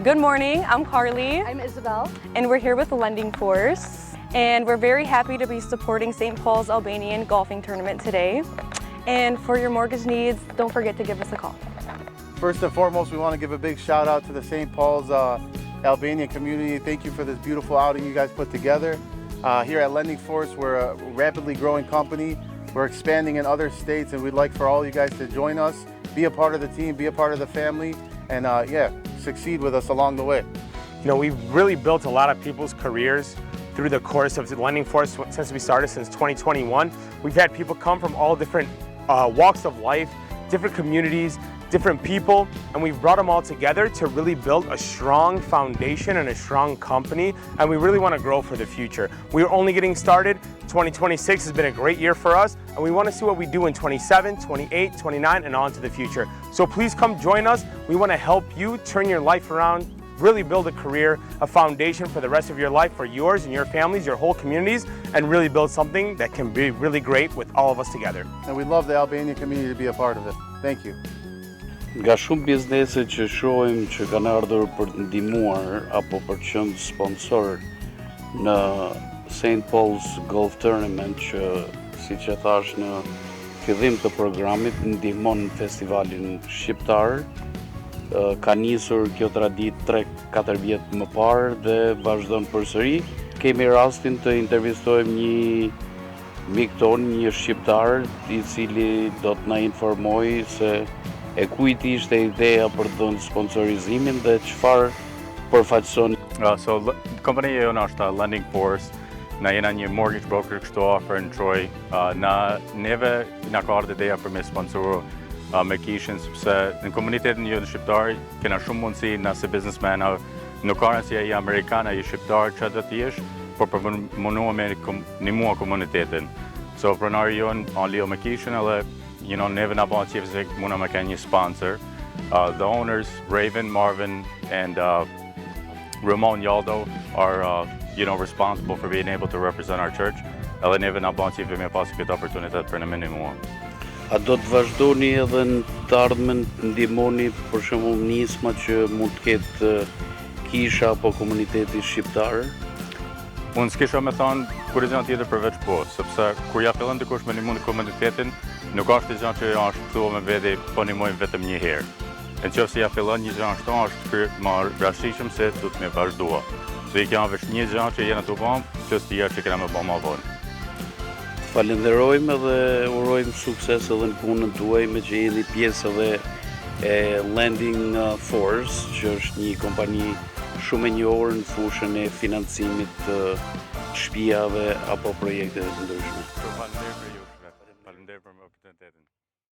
Good morning, I'm Carly. I'm Isabel. And we're here with the Lending Force. And we're very happy to be supporting St. Paul's Albanian Golfing Tournament today. And for your mortgage needs, don't forget to give us a call. First and foremost, we want to give a big shout out to the St. Paul's Albanian community. Thank you for this beautiful outing you guys put together. Here at Lending Force, we're a rapidly growing company. We're expanding in other states, and we'd like for all you guys to join us, be a part of the team, be a part of the family, and succeed with us along the way. You know, we've really built a lot of people's careers through the course of the Lending Force since we started, since 2021. We've had people come from all different walks of life, different communities, different people, and we've brought them all together to really build a strong foundation and a strong company, and we really want to grow for the future. We're only getting started. 2026 has been a great year for us, and we want to see what we do in 27, 28, 29, and on to the future. So please come join us. We want to help you turn your life around, really build a career, a foundation for the rest of your life, for yours and your families, your whole communities, and really build something that can be really great with all of us together. And we'd love the Albanian community to be a part of it. Thank you. Nga shumë biznese që shohim që kanë ardhur për të ndihmuar apo për të qenë sponsor në St. Paul's Golf Tournament, që siç e thash në fillim të programit ndihmon festivalin shqiptar. Ka nisur kjo traditë 3-4 vjet më parë dhe vazhdon përsëri. Kemi rastin të intervistojmë një mik ton, një shqiptar, i cili do të na informojë se e kujt ishte ideja për të dhënë sponsorizimin dhe çfarë përfaqëson. So kompania jonë është Lending Force. Na jena një mortgage broker kështu ofër në Troy. Neve na ka ardhur ideja për me sponsoru me kishin, sepse në komunitetin jonë shqiptar kena shumë mundësi na si businessman, nuk ka rëndësi ai amerikan, ai shqiptar, çfarë do të jesh, por për munduam me ndihmua komunitetin. So pronari jonë Leo me kishin edhe neve na bën qejf se mund na kanë një sponsor. The owners, Raven, Marvin, and Ramon Yaldo are responsible for being able to represent our church. Edhe neve na bën qejf me pas këtë oportunitet për në minimum. A do të vazhdoni edhe në të ardhmen të ndihmoni për shembull nisma që mund të ketë kisha apo komuniteti shqiptar? Unë s'kisha me thonë kurrizon tjetër përveç po, sepse kur ja fillon dikush me ndihmon komunitetin, nuk është gjë që është thua me vete, po ndihmojmë vetëm një herë. Nëse ja fillon një gjë ashtu, është më rastishëm se do të më vazhdua. So i kam vesh një gjë që jena të bëjmë, që s'tia që kena më bëjmë më vonë. Falenderojmë dhe urojmë sukses edhe në punën tuaj, me që jeni pjesë edhe e Lending Force, që është një kompani shumë e njohur në fushën e financimit të shtëpiave apo projekte të ndryshme. Faleminderit për ju, faleminderit për oportunitetin.